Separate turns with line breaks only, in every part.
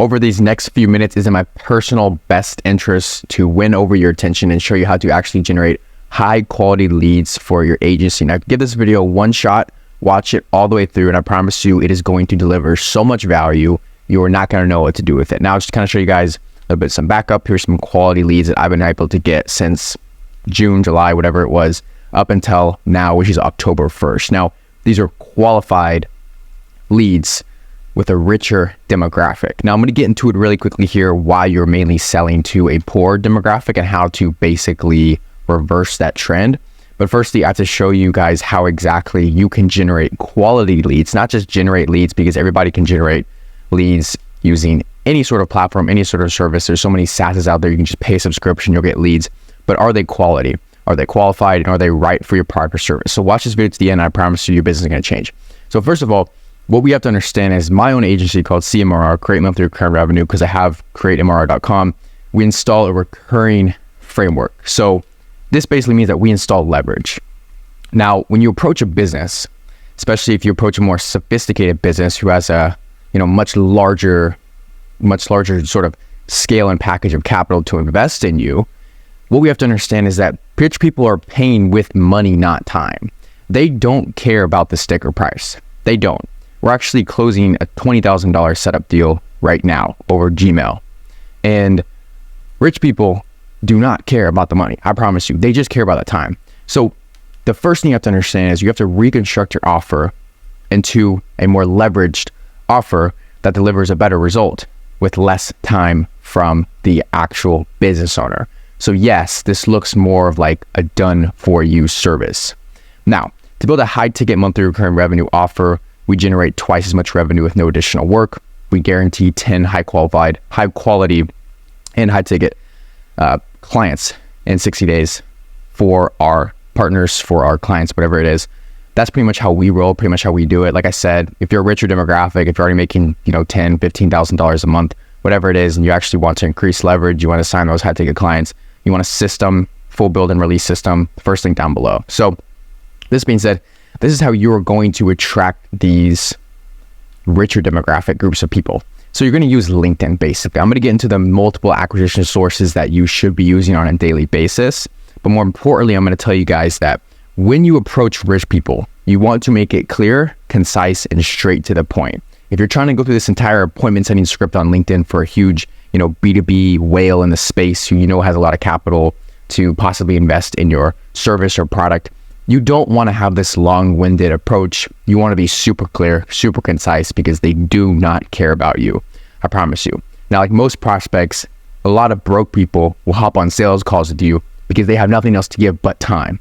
Over these next few minutes is in my personal best interest to win over your attention and show you how to actually generate high quality leads for your agency. Now, give this video one shot, watch it all the way through, and I promise you it is going to deliver so much value, you are not going to know what to do with it. Now, just kind of show you guys a little bit some backup. Here's some quality leads that I've been able to get since June, July, whatever it was, up until now, which is October 1st. Now, these are qualified leads with a richer demographic. Now, I'm going to get into it really quickly here, why you're mainly selling to a poor demographic and how to basically reverse that trend. But firstly, I have to show you guys how exactly you can generate quality leads, not just generate leads, because everybody can generate leads using any sort of platform, any sort of service. There's so many SaaSes out there. You can just pay a subscription, you'll get leads. But are they quality? Are they qualified? And are they right for your product or service? So watch this video to the end. I promise you your business is going to change. So first of all, what we have to understand is my own agency called CMRR, Create Monthly Recurring Revenue, because I have createmrr.com. We install a recurring framework. So this basically means that we install leverage. Now, when you approach a business, especially if you approach a more sophisticated business who has a much larger sort of scale and package of capital to invest in you, what we have to understand is that rich people are paying with money, not time. They don't care about the sticker price. They don't. We're actually closing a $20,000 setup deal right now over Gmail. And rich people do not care about the money. I promise you. They just care about the time. So the first thing you have to understand is you have to reconstruct your offer into a more leveraged offer that delivers a better result with less time from the actual business owner. So yes, this looks more of like a done for you service. Now, to build a high ticket monthly recurring revenue offer, we generate twice as much revenue with no additional work. We guarantee 10 high quality, and high ticket clients in 60 days for our partners, for our clients, whatever it is. That's pretty much how we roll, pretty much how we do it. Like I said, if you're a richer demographic, if you're already making, $10,000, $15,000 a month, whatever it is, and you actually want to increase leverage, you want to sign those high ticket clients, you want a system, full build and release system, first link down below. So this being said, this is how you're going to attract these richer demographic groups of people. So you're going to use LinkedIn basically. I'm going to get into the multiple acquisition sources that you should be using on a daily basis. But more importantly, I'm going to tell you guys that when you approach rich people, you want to make it clear, concise, and straight to the point. If you're trying to go through this entire appointment setting script on LinkedIn for a huge, B2B whale in the space who has a lot of capital to possibly invest in your service or product, you don't want to have this long-winded approach. You want to be super clear, super concise, because they do not care about you. I promise you. Now, like most prospects, a lot of broke people will hop on sales calls with you because they have nothing else to give but time.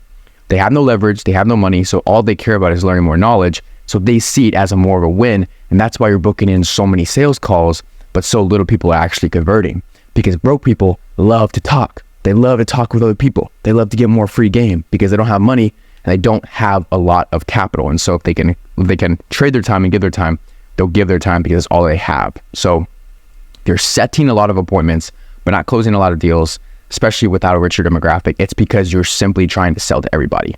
They have no leverage, they have no money, so all they care about is learning more knowledge. So they see it as more of a win, and that's why you're booking in so many sales calls, but so little people are actually converting. Because broke people love to talk. They love to talk with other people. They love to get more free game because they don't have money and they don't have a lot of capital. And so if they can trade their time and give their time, they'll give their time because it's all they have. So they're setting a lot of appointments, but not closing a lot of deals, especially without a richer demographic. It's because you're simply trying to sell to everybody.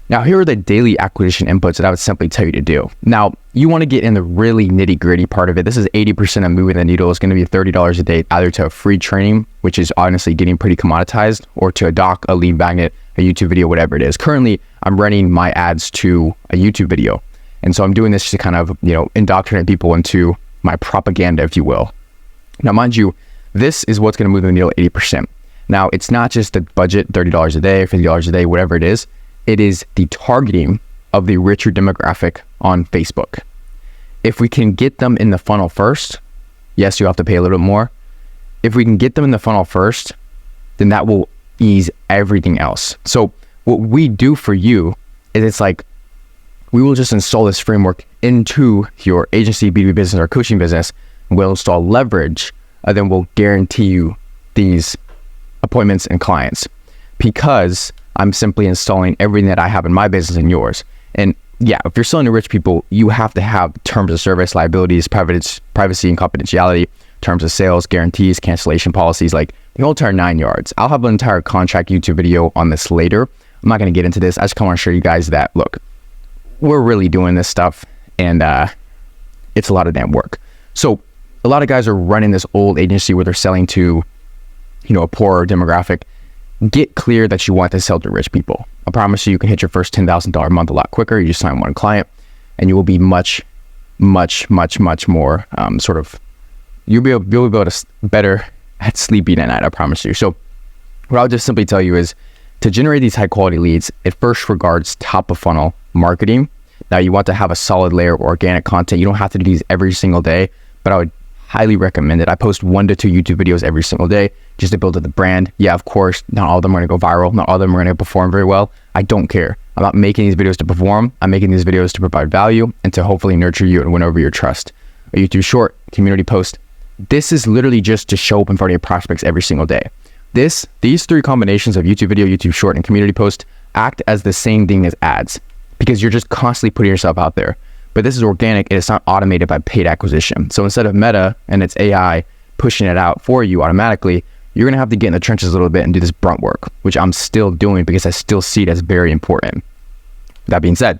Now, here are the daily acquisition inputs that I would simply tell you to do. Now, you want to get in the really nitty gritty part of it. This is 80% of moving the needle. It's going to be $30 a day, either to a free training, which is honestly getting pretty commoditized, or to a doc, a lead magnet, a YouTube video, whatever it is. Currently, I'm running my ads to a YouTube video. And so I'm doing this to kind of, indoctrinate people into my propaganda, if you will. Now, mind you, this is what's going to move the needle 80%. Now, it's not just the budget, $30 a day, $50 a day, whatever it is. It is the targeting of the richer demographic on Facebook. If we can get them in the funnel first, yes, you have to pay a little bit more. If we can get them in the funnel first, then that will ease everything else. So what we do for you is it's like, we will just install this framework into your agency, B2B business, or coaching business. We'll install leverage, and then we'll guarantee you these appointments and clients, because I'm simply installing everything that I have in my business in yours. And yeah, if you're selling to rich people, you have to have terms of service, liabilities, privacy and confidentiality, terms of sales, guarantees, cancellation policies, like the whole entire 9 yards. I'll have an entire contract YouTube video on this later. I'm not going to get into this. I just want to show you guys that, look, we're really doing this stuff, and it's a lot of damn work. So a lot of guys are running this old agency where they're selling to, a poorer demographic. Get clear that you want to sell to rich people. I promise you can hit your first $10,000 a month a lot quicker. You just sign one client and you will be much more you'll be able to better at sleeping at night, I promise you. So what I'll just simply tell you is to generate these high quality leads, it first regards top of funnel marketing. Now you want to have a solid layer of organic content. You don't have to do these every single day, but I would highly recommend it. I post 1 to 2 YouTube videos every single day just to build up the brand. Yeah, of course, not all of them are going to go viral. Not all of them are going to perform very well. I don't care. I'm not making these videos to perform. I'm making these videos to provide value and to hopefully nurture you and win over your trust. A YouTube short, community post. This is literally just to show up in front of your prospects every single day. These 3 combinations of YouTube video, YouTube short, and community post act as the same thing as ads because you're just constantly putting yourself out there. But this is organic and it's not automated by paid acquisition. So instead of Meta and its AI pushing it out for you automatically, you're gonna have to get in the trenches a little bit and do this brunt work, which I'm still doing because I still see it as very important. That being said,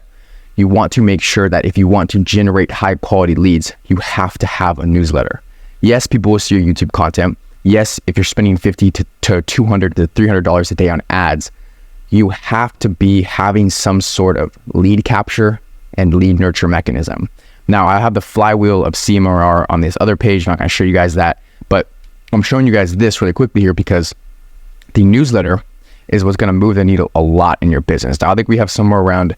you want to make sure that if you want to generate high quality leads, you have to have a newsletter. Yes, people will see your YouTube content. Yes, if you're spending $50 to $200 to $300 a day on ads, you have to be having some sort of lead capture and lead nurture mechanism. Now, I have the flywheel of CMRR on this other page. I'm not going to show you guys that, but I'm showing you guys this really quickly here because the newsletter is what's going to move the needle a lot in your business. Now, I think we have somewhere around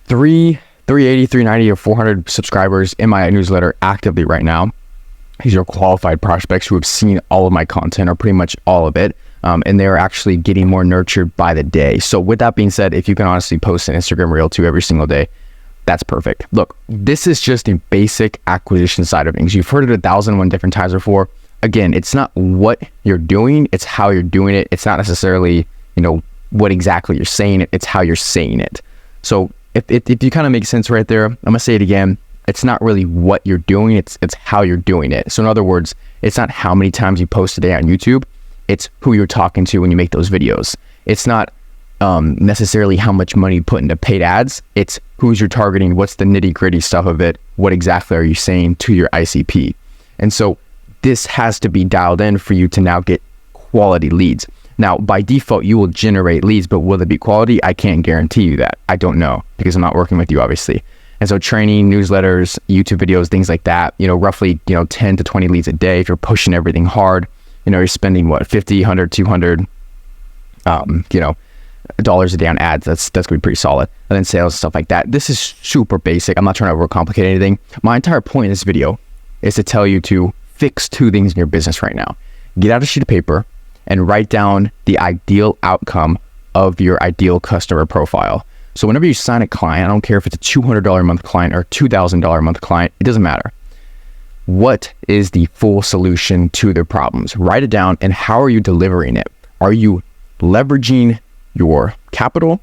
380, 390, or 400 subscribers in my newsletter actively right now. These are qualified prospects who have seen all of my content, or pretty much all of it, and they're actually getting more nurtured by the day. So with that being said, if you can honestly post an Instagram reel too every single day, that's perfect. Look, this is just a basic acquisition side of things. You've heard it 1,001 different times before. Again, it's not what you're doing, it's how you're doing it. It's not necessarily, what exactly you're saying, it's how you're saying it. So if you kind of make sense right there, I'm gonna say it again. It's not really what you're doing, it's how you're doing it. So in other words, it's not how many times you post a day on YouTube, it's who you're talking to when you make those videos. It's not necessarily how much money you put into paid ads, it's who's you're targeting, what's the nitty gritty stuff of it, what exactly are you saying to your ICP. And so this has to be dialed in for you to now get quality leads. Now, by default, you will generate leads, but will it be quality? I can't guarantee you that. I don't know because I'm not working with you, obviously. And so training, newsletters, YouTube videos, things like that, roughly, 10 to 20 leads a day. If you're pushing everything hard, you're spending what, 50, 100, 200, dollars a day on ads. That's gonna be pretty solid. And then sales and stuff like that. This is super basic. I'm not trying to overcomplicate anything. My entire point in this video is to tell you to fix 2 things in your business right now. Get out a sheet of paper and write down the ideal outcome of your ideal customer profile. So whenever you sign a client, I don't care if it's a $200 a month client or $2,000 a month client, it doesn't matter. What is the full solution to their problems? Write it down, and how are you delivering it? Are you leveraging your capital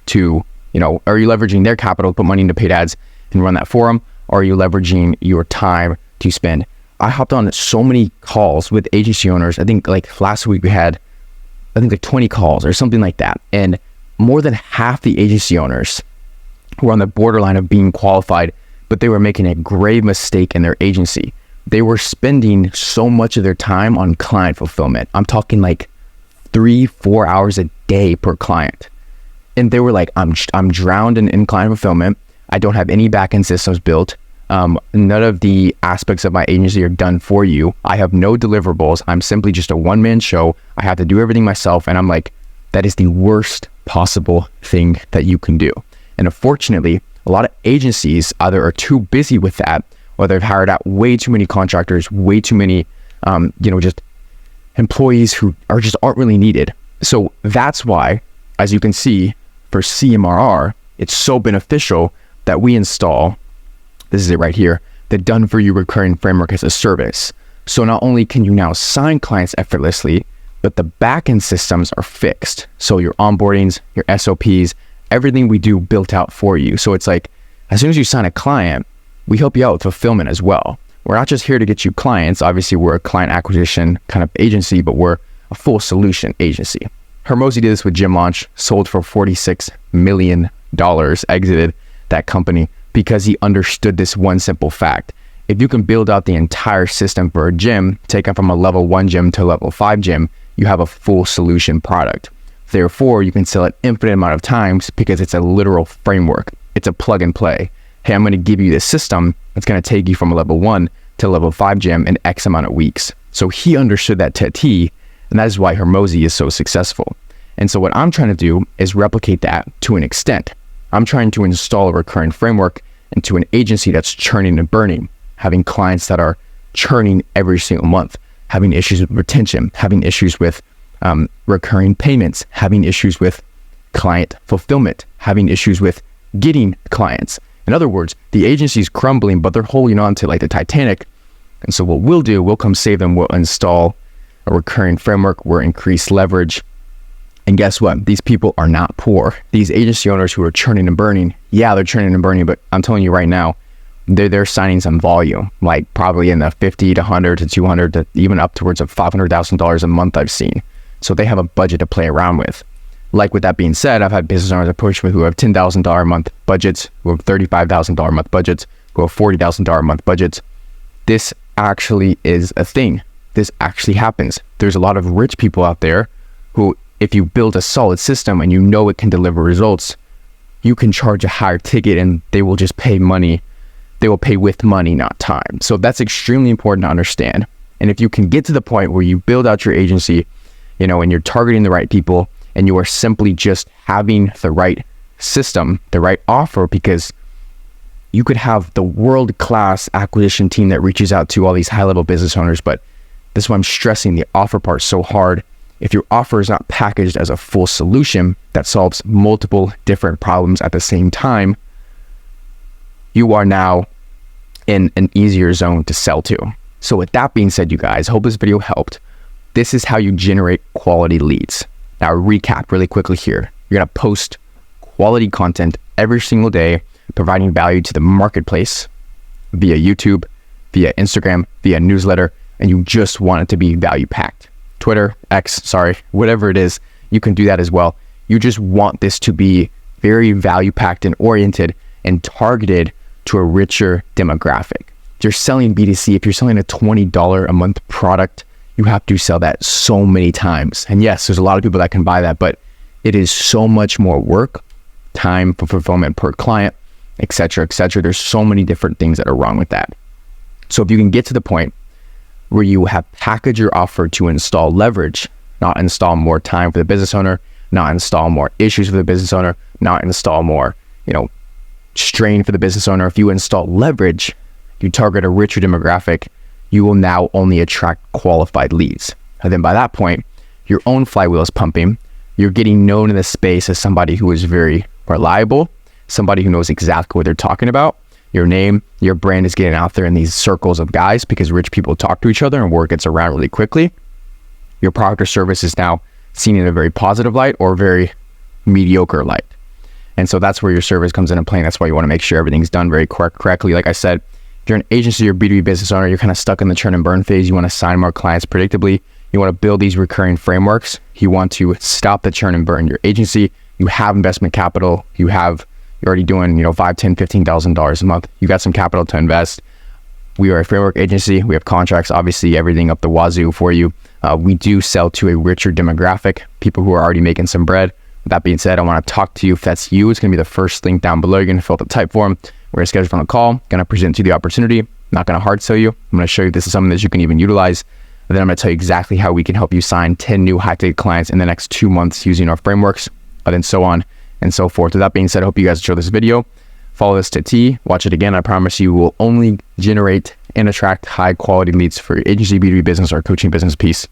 to, are you leveraging their capital to put money into paid ads and run that for them? Or are you leveraging your time to spend? I hopped on so many calls with agency owners. I think like last week we had, 20 calls or something like that. And more than half the agency owners were on the borderline of being qualified, but they were making a grave mistake in their agency. They were spending so much of their time on client fulfillment. I'm talking like 3-4 hours a day per client. And they were like, I'm drowned in client fulfillment. I don't have any backend systems built. None of the aspects of my agency are done for you. I have no deliverables. I'm simply just a one-man show. I have to do everything myself. And I'm like, that is the worst possible thing that you can do. And unfortunately, a lot of agencies either are too busy with that, or they've hired out way too many contractors, way too many, just employees who aren't really needed. So that's why, as you can see, for CMRR, it's so beneficial that we install, this is it right here, the done for you recurring framework as a service. So not only can you now sign clients effortlessly, but the backend systems are fixed. So your onboardings, your SOPs, everything we do built out for you. So it's like, as soon as you sign a client, we help you out with fulfillment as well. We're not just here to get you clients. Obviously, we're a client acquisition kind of agency, but we're a full solution agency. Hermosi did this with Gym Launch, sold for $46 million, exited that company because he understood this one simple fact. if you can build out the entire system for a gym, take it from a level 1 gym to a level 5 gym, you have a full solution product. Therefore, you can sell it infinite amount of times because it's a literal framework. It's a plug and play. Hey, I'm going to give you this system that's going to take you from a level 1 to a level 5 gym in X amount of weeks. So he understood that to a T, and that is why Hormozi is so successful. And so what I'm trying to do is replicate that to an extent. I'm trying to install a recurring framework into an agency that's churning and burning, having clients that are churning every single month, having issues with retention, having issues with recurring payments, having issues with client fulfillment, having issues with getting clients. In other words, the agency's crumbling, but they're holding on to like the Titanic. And so what we'll do, we'll come save them. We'll install a recurring framework. We'll increase leverage. And guess what? These people are not poor. These agency owners who are churning and burning, yeah, they're churning and burning, but I'm telling you right now, they're signing some volume, like probably in the 50 to 100 to 200 to even up towards of $500,000 a month I've seen. So they have a budget to play around with. Like with that being said, I've had business owners approach me who have $10,000 a month budgets, who have $35,000 a month budgets, who have $40,000 a month budgets. This actually is a thing. This actually happens. There's a lot of rich people out there who, if you build a solid system and you know it can deliver results, you can charge a higher ticket and they will just pay money. They will pay with money, not time. So that's extremely important to understand. And if you can get to the point where you build out your agency, and you're targeting the right people and you are simply just having the right system, the right offer, because you could have the world-class acquisition team that reaches out to all these high-level business owners, but this is why I'm stressing the offer part so hard. If your offer is not packaged as a full solution that solves multiple different problems at the same time, you are now in an easier zone to sell to. So with that being said, you guys, hope this video helped. This is how you generate quality leads. Now, recap really quickly here. You're going to post quality content every single day, providing value to the marketplace via YouTube, via Instagram, via newsletter, and you just want it to be value packed. Twitter, X, whatever it is, you can do that as well. You just want this to be very value packed and oriented and targeted to a richer demographic. If you're selling B2C, if you're selling a $20 a month product, you have to sell that so many times. And yes, there's a lot of people that can buy that, but it is so much more work, time for fulfillment per client, etc., etc. There's so many different things that are wrong with that. So if you can get to the point where you have packaged your offer to install leverage, not install more time for the business owner, not install more issues for the business owner, not install more, strain for the business owner. If you install leverage, you target a richer demographic, you will now only attract qualified leads. And then by that point, your own flywheel is pumping. You're getting known in the space as somebody who is very reliable, somebody who knows exactly what they're talking about. Your name, your brand is getting out there in these circles of guys because rich people talk to each other and word gets around really quickly. Your product or service is now seen in a very positive light or very mediocre light. And so that's where your service comes into play. And that's why you want to make sure everything's done very correctly. Like I said, if you're an agency or B2B business owner, you're kind of stuck in the churn and burn phase. You want to sign more clients predictably. You want to build these recurring frameworks. You want to stop the churn and burn your agency. You have investment capital. You're already doing, $5,000, $10,000, $15,000 a month. You got some capital to invest. We are a framework agency. We have contracts, obviously everything up the wazoo for you. We do sell to a richer demographic, people who are already making some bread. With that being said, I want to talk to you. If that's you, it's going to be the first link down below. You're going to fill out the type form. We're going to schedule on a call. Going to present to you the opportunity. Not going to hard sell you. I'm going to show you this is something that you can even utilize. And then I'm going to tell you exactly how we can help you sign 10 new high-ticket clients in the next 2 months using our frameworks, and then so on and so forth. With that being said, I hope you guys enjoy this video. Follow this to T. Watch it again. I promise you will only generate and attract high-quality leads for your agency, B2B business, or coaching business. Peace.